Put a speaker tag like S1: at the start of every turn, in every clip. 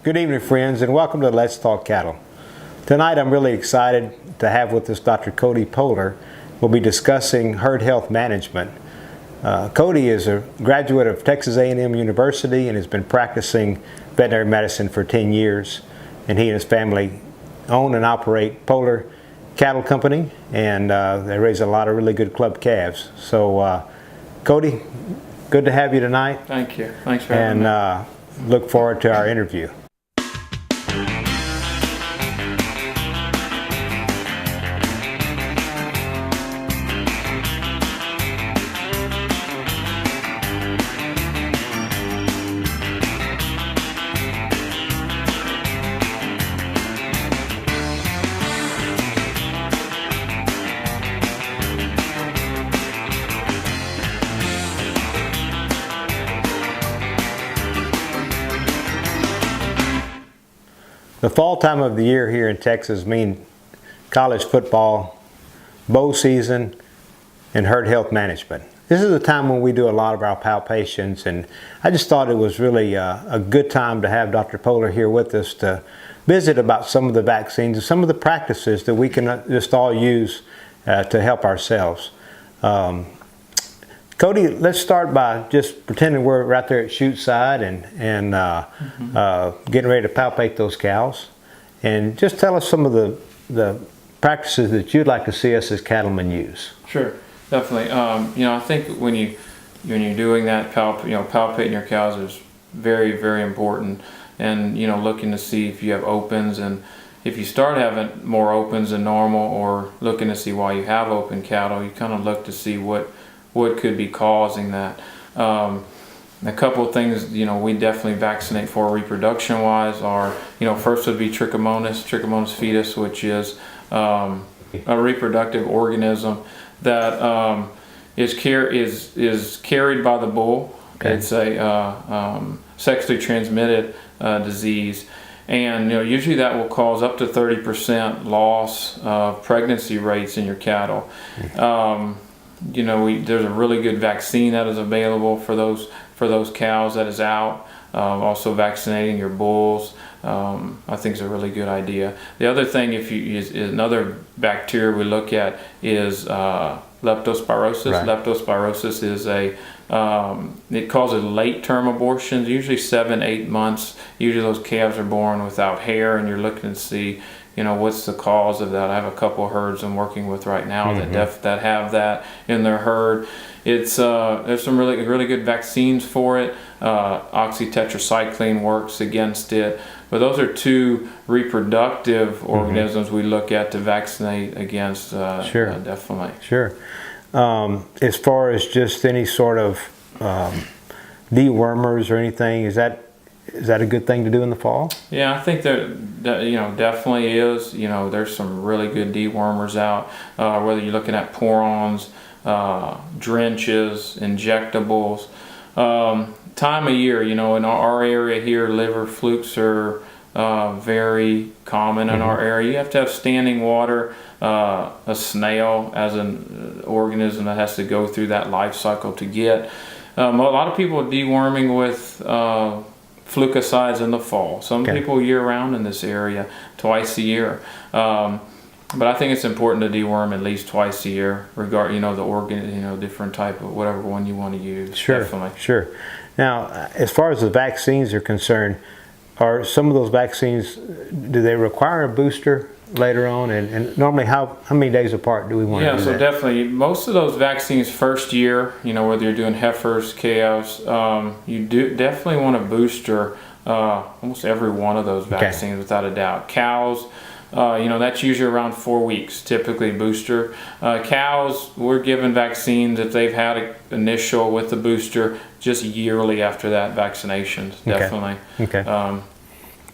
S1: Good evening, friends, and welcome to Let's Talk Cattle. Tonight I'm really excited to have with us Dr. Cody Pohler. We'll be discussing herd health management. Cody is a graduate of Texas A&M University and has been practicing veterinary medicine for 10 years. And he and his family own and operate Pohler Cattle Company, and they raise a lot of really good club calves. So, Cody, good to have you tonight.
S2: Thank you. Thanks for having me.
S1: And look forward to our interview. The fall time of the year here in Texas means college football, bow season, and herd health management. This is the time when we do a lot of our palpations, and I just thought it was really a good time to have Dr. Pohler here with us to visit about some of the vaccines and some of the practices that we can just all use to help ourselves. Cody, let's start by just pretending we're right there at chute side and getting ready to palpate those cows. And just tell us some of the practices that you'd like to see us as cattlemen use.
S2: Sure, definitely. I think when you're doing that, palpating your cows is very, very important. And looking to see if you have opens, and if you start having more opens than normal, or looking to see why you have open cattle, you kind of look to see what could be causing that. A couple of things we definitely vaccinate for reproduction wise are, first would be Trichomonas fetus, which is a reproductive organism that is carried by the bull. Okay. It's a sexually transmitted disease, and usually that will cause up to 30% loss of pregnancy rates in your cattle. There's a really good vaccine that is available for those cows that is out. Also vaccinating your bulls, I think is a really good idea. The other thing, is another bacteria we look at is leptospirosis. Right. Leptospirosis is it causes late term abortions, usually 7-8 months. Usually those calves are born without hair, and you're looking to see what's the cause of that. I have a couple of herds I'm working with right now that have that in their herd. It's there's some really good vaccines for it. Oxytetracycline works against it. But those are two reproductive organisms we look at to vaccinate against.
S1: Sure.
S2: Definitely.
S1: Sure. As far as just any sort of dewormers or anything, is that a good thing to do in the fall? Yeah,
S2: I think that definitely is. There's some really good dewormers out. Whether you're looking at porons, drenches, injectables. Time of year, in our area here, liver flukes are very common in our area. You have to have standing water. A snail as an organism that has to go through that life cycle to get. A lot of people are deworming with flukicides in the fall. Some people year round in this area, twice a year. But I think it's important to deworm at least twice a year, the organ, different type of whatever one you want to use.
S1: Sure, definitely. Sure. Now, as far as the vaccines are concerned, are some of those vaccines, do they require a booster later on? And normally, how many days apart do we want to do that?
S2: Yeah, so definitely, most of those vaccines first year, whether you're doing heifers, calves, you definitely want a booster almost every one of those vaccines, without a doubt. Cows, that's usually around 4 weeks, typically booster. Cows, we're given vaccines if they've had an initial with the booster, just yearly after that, vaccinations, definitely.
S1: Okay.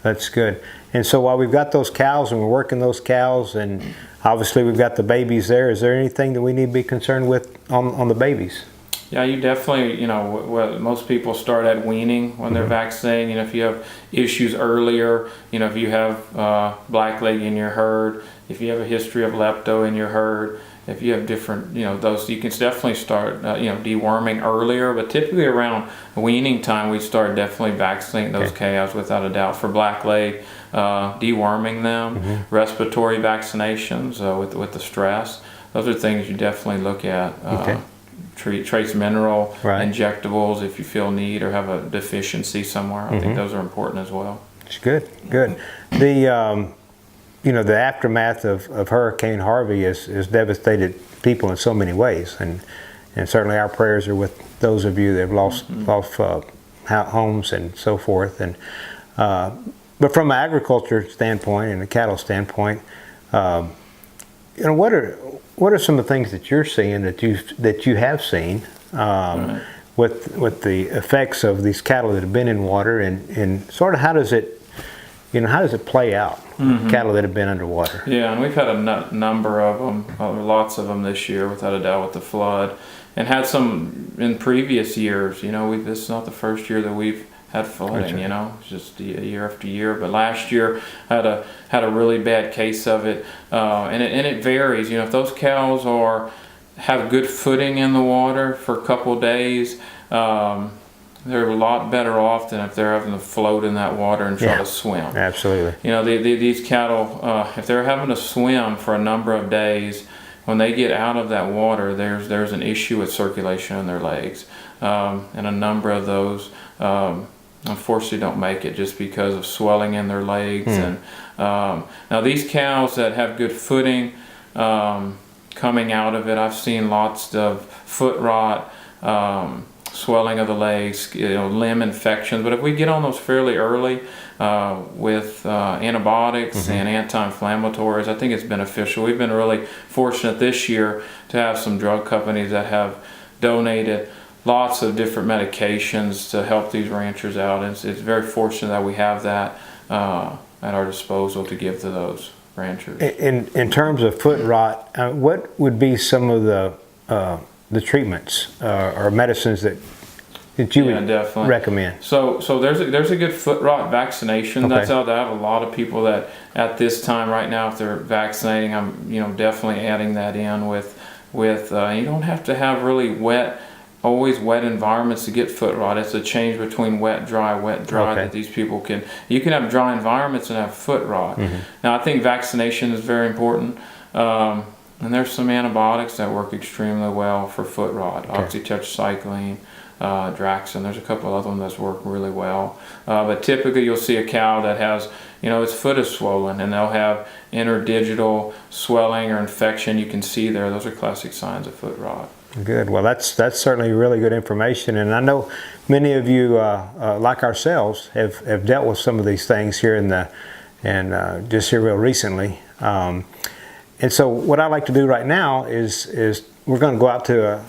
S1: That's good. And so while we've got those cows and we're working those cows, and obviously we've got the babies there, is there anything that we need to be concerned with on the babies?
S2: Yeah, you definitely, most people start at weaning when they're vaccinating. If you have issues earlier, if you have blackleg in your herd, if you have a history of lepto in your herd, if you have different, those, you can definitely start, deworming earlier, but typically around weaning time, we start definitely vaccinating those calves without a doubt. For black leg, deworming them, respiratory vaccinations with the stress. Those are things you definitely look at. Trace mineral injectables if you feel need or have a deficiency somewhere. I think those are important as well.
S1: It's good. The the aftermath of Hurricane Harvey has devastated people in so many ways, and certainly our prayers are with those of you that have lost homes and so forth. And but from an agriculture standpoint and a cattle standpoint, what are some of the things that you're seeing that you have seen with the effects of these cattle that have been in water, and sort of how does it play out? Cattle that have been underwater.
S2: Yeah, and we've had a number of them, lots of them this year, without a doubt, with the flood, and had some in previous years. This is not the first year that we've had flooding. It's just year after year. But last year had a really bad case of it, and it varies. If those cows have good footing in the water for a couple days, they're a lot better off than if they're having to float in that water and try to swim.
S1: Absolutely.
S2: These cattle, if they're having to swim for a number of days, when they get out of that water, there's an issue with circulation in their legs, and a number of those unfortunately don't make it just because of swelling in their legs. And now these cows that have good footing, coming out of it, I've seen lots of foot rot, swelling of the legs, limb infections. But if we get on those fairly early with antibiotics and anti-inflammatories, I think it's beneficial. We've been really fortunate this year to have some drug companies that have donated lots of different medications to help these ranchers out. And it's very fortunate that we have that at our disposal to give to those ranchers.
S1: In terms of foot rot, what would be some of the treatments or medicines that you would
S2: definitely
S1: recommend?
S2: So there's a good foot rot vaccination that's out there. I have a lot of people that at this time right now, if they're vaccinating, I'm definitely adding that in with you don't have to have really always wet environments to get foot rot. It's a change between wet, dry that these people you can have dry environments and have foot rot. Now I think vaccination is very important. And there's some antibiotics that work extremely well for foot rot. Oxytetracycline, Draxxin. There's a couple of them that work really well. But typically you'll see a cow that has, its foot is swollen, and they'll have interdigital swelling or infection. You can see there. Those are classic signs of foot rot.
S1: Good. Well, that's certainly really good information, and I know many of you, like ourselves, have dealt with some of these things here just here real recently. And so what I'd like to do right now is we're going to go out to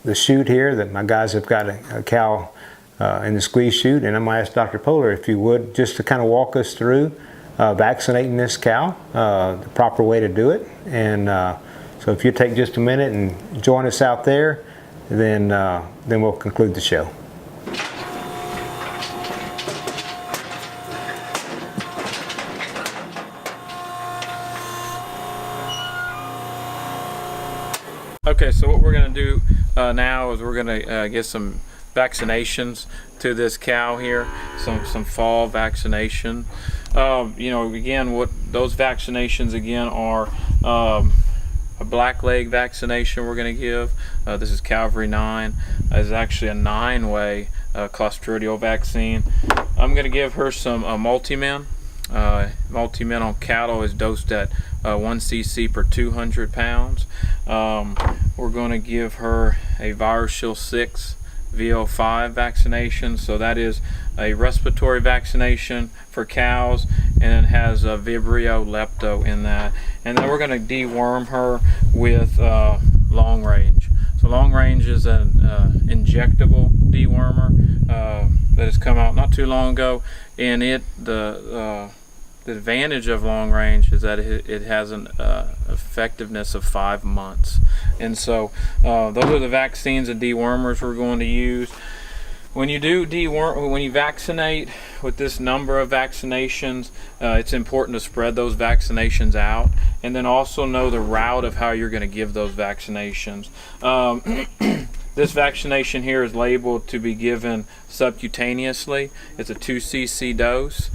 S1: the chute here that my guys have got a cow in the squeeze chute, and I'm going to ask Dr. Pohler, if you would, just to kind of walk us through vaccinating this cow, the proper way to do it. And so if you take just a minute and join us out there, then we'll conclude the show.
S2: Okay, so what we're going to do now is we're going to get some vaccinations to this cow here, some fall vaccination. Again, what those vaccinations again are a black leg vaccination we're going to give. This is Calvary 9. It's actually a 9-way Clostridial vaccine. I'm going to give her some Multimin. Multimin on cattle is dosed at 1 cc per 200 pounds. We're going to give her a ViruShield 6 VO5 vaccination. So that is a respiratory vaccination for cows, and it has a Vibrio lepto in that. And then we're going to deworm her with long range. So long range is an injectable dewormer that has come out not too long ago, and the advantage of long range is that it has an effectiveness of 5 months. And so those are the vaccines and dewormers we're going to use. When you do deworm, when you vaccinate with this number of vaccinations, it's important to spread those vaccinations out, and then also know the route of how you're going to give those vaccinations. This vaccination here is labeled to be given subcutaneously. It's a 2 cc dose.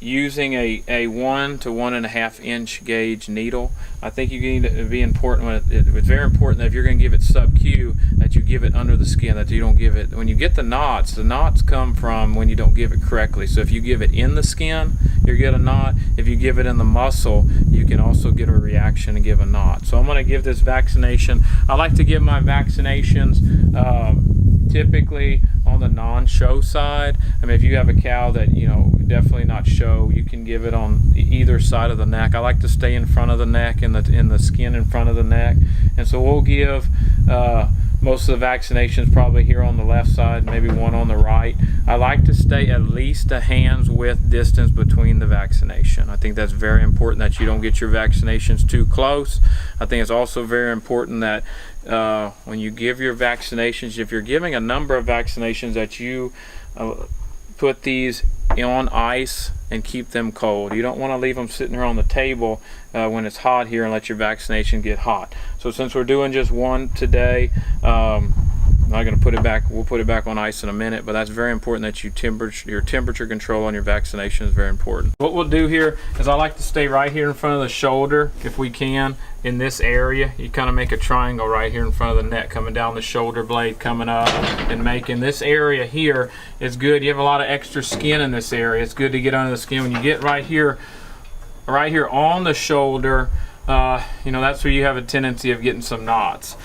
S2: Using a 1 to 1.5 inch gauge needle. I think you need to be important. It's very important that if you're going to give it sub-Q, that you give it under the skin, that you don't give it, when you get the knots come from when you don't give it correctly. So if you give it in the skin, you get a knot. If you give it in the muscle, you can also get a reaction and give a knot. So I'm going to give this vaccination. I like to give my vaccinations typically on the non-show side. I mean, if you have a cow that, you know, definitely not show, you can give it on either side of the neck. I like to stay in front of the neck, in the skin in front of the neck. And so we'll give most of the vaccinations probably here on the left side, maybe one on the right. I like to stay at least a hand's width distance between the vaccination. I think that's very important that you don't get your vaccinations too close. I think it's also very important that when you give your vaccinations, if you're giving a number of vaccinations, that you put these on ice and keep them cold. You don't want to leave them sitting here on the table when it's hot here and let your vaccination get hot. So since we're doing just one today, I'm not going to put it back. We'll put it back on ice in a minute, but that's very important that your temperature control on your vaccination is very important. What we'll do here is I like to stay right here in front of the shoulder if we can, in this area. You kind of make a triangle right here in front of the neck, coming down the shoulder blade, coming up, and making this area here is good. You have a lot of extra skin in this area. It's good to get under the skin. When you get right here on the shoulder, you know, that's where you have a tendency of getting some knots.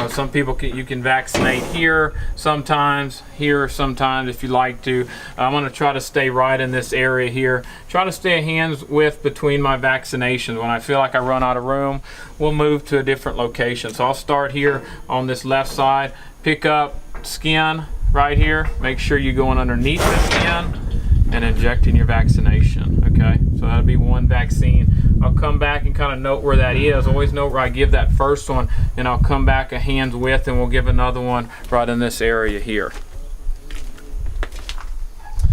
S2: Some people you can vaccinate here sometimes, here sometimes if you like to. I'm going to try to stay right in this area here. Try to stay a hand's width between my vaccinations. When I feel like I run out of room, we'll move to a different location. So I'll start here on this left side, pick up skin right here. Make sure you're going underneath the skin and injecting your vaccination. Okay, so that'll be one vaccine. I'll come back and kind of note where that is. Always note where I give that first one, and I'll come back a hand's width and we'll give another one right in this area here.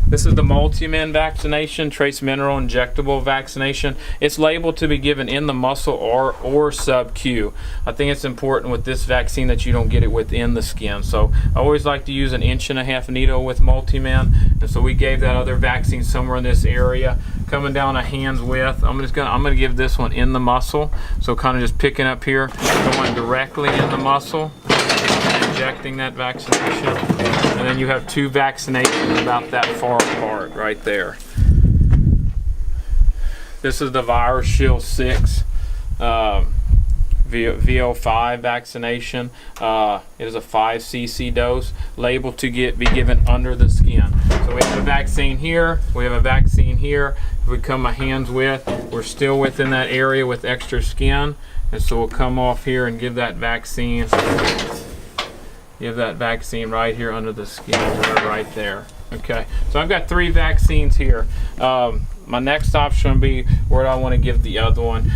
S2: This is the multi-min vaccination, trace mineral injectable vaccination. It's labeled to be given in the muscle or sub-Q. I think it's important with this vaccine that you don't get it within the skin. So I always like to use an 1.5 inch needle with multi-min. And so we gave that other vaccine somewhere in this area, coming down a hand's width. I'm gonna give this one in the muscle. So kind of just picking up here, going directly in the muscle, injecting that vaccination. And then you have two vaccinations about that far apart right there. This is the Virus Shield 6 VO5 vaccination. It is a 5 cc dose, labeled to be given under the skin. So we have a vaccine here, we have a vaccine here. If we come a hand's width, we're still within that area with extra skin. And so we'll come off here and give that vaccine. Give that vaccine right here under the skin, right there. Okay, so I've got 3 vaccines here. My next option would be where I want to give the other one.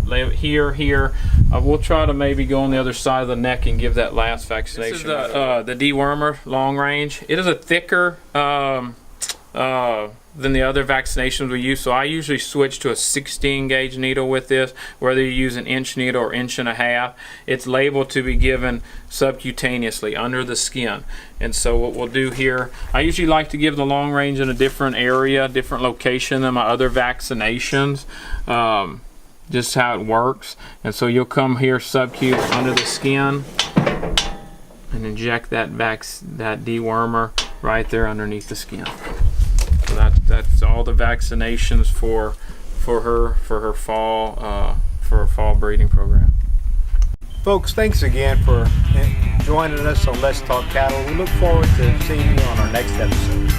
S2: Here. We'll try to maybe go on the other side of the neck and give that last vaccination. This is the dewormer long range. It is a thicker than the other vaccinations we use, so I usually switch to a 16 gauge needle with this, whether you use an inch needle or 1.5 inch. It's labeled to be given subcutaneously under the skin. And so what we'll do here, I usually like to give the long range in a different area, different location than my other vaccinations. Just how it works. And so you'll come here sub-Q under the skin and inject that dewormer right there underneath the skin. So that's all the vaccinations for her fall breeding program.
S1: Folks, thanks again for joining us on Let's Talk Cattle. We look forward to seeing you on our next episode.